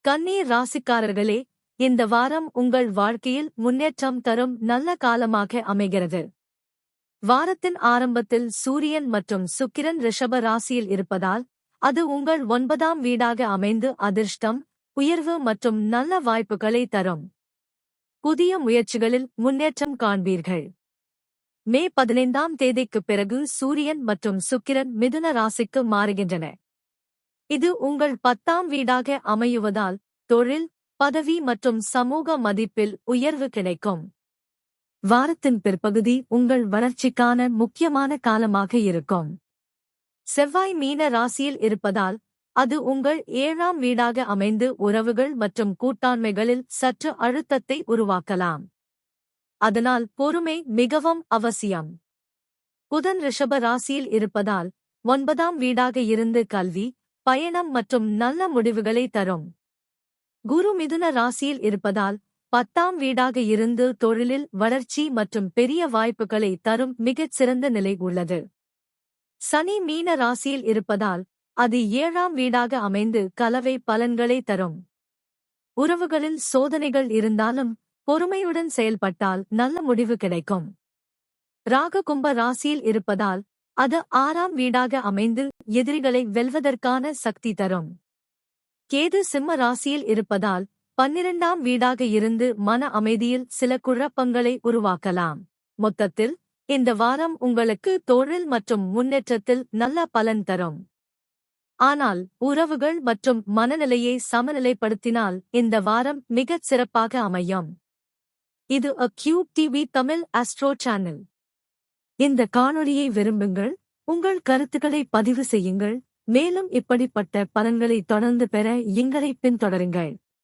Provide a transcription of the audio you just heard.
கன்னி ராசிக்காரர்களே, இந்த வாரம் உங்கள் வாழ்க்கையில் முன்னேற்றம் தரும் நல்ல காலமாக அமைகிறது. வாரத்தின் ஆரம்பத்தில் சூரியன் மற்றும் சுக்கிரன் ரிஷப ராசியில் இருப்பதால், அது உங்கள் 9ஆம் வீடாக அமைந்து அதிர்ஷ்டம், உயர்வு மற்றும் நல்ல வாய்ப்புகளை தரும். புதிய முயற்சிகளில் முன்னேற்றம் காண்பீர்கள். மே 15ஆம் தேதிக்குப் பிறகு சூரியன் மற்றும் சுக்கிரன் மிதுன ராசிக்கு மாறுகின்றன. இது உங்கள் 10ஆம் வீடாக அமையுவதால் தொழில், பதவி மற்றும் சமூக மதிப்பில் உயர்வு கிடைக்கும். வாரத்தின் பிற்பகுதி உங்கள் வளர்ச்சிக்கான முக்கியமான காலமாக இருக்கும். செவ்வாய் மீன ராசியில் இருப்பதால், அது உங்கள் 7ஆம் வீடாக அமைந்து உறவுகள் மற்றும் கூட்டாண்மைகளில் சற்று அழுத்தத்தை உருவாக்கலாம். அதனால் பொறுமை மிகவும் அவசியம். புதன் ரிஷப ராசியில் இருப்பதால் 9ஆம் வீடாக இருந்து கல்வி, பயணம் மற்றும் நல்ல முடிவுகளை தரும். குரு மிதுன ராசியில் இருப்பதால் 10ஆம் வீடாக இருந்து தொழிலில் வளர்ச்சி மற்றும் பெரிய வாய்ப்புகளை தரும் மிகச் சிறந்த நிலை உள்ளது. சனி மீன ராசியில் இருப்பதால், அது 7ஆம் வீடாக அமைந்து கலவை பலன்களை தரும். உறவுகளில் சோதனைகள் இருந்தாலும் பொறுமையுடன் செயல்பட்டால் நல்ல முடிவு கிடைக்கும். ராகு கும்ப ராசியில் இருப்பதால், அது 6ஆம் வீடாக அமைந்து எதிரிகளை வெல்வதற்கான சக்தி தரும். கேது சிம்ம ராசியில் இருப்பதால் 12ஆம் வீடாக இருந்து மன அமைதியில் சில குழப்பங்களை உருவாக்கலாம். மொத்தத்தில், இந்த வாரம் உங்களுக்கு தொழில் மற்றும் முன்னேற்றத்தில் நல்ல பலன் தரும். ஆனால் உறவுகள் மற்றும் மனநிலையை சமநிலைப்படுத்தினால் இந்த வாரம் மிகச் சிறப்பாக அமையும். இது A Cube TV Tamil astro channel. இந்த காணொளியை விரும்புங்கள், உங்கள் கருத்துக்களை பதிவு செய்யுங்கள், மேலும் இப்படிப்பட்ட பலன்களை தொடர்ந்து பெற எங்களை பின்தொடருங்கள்.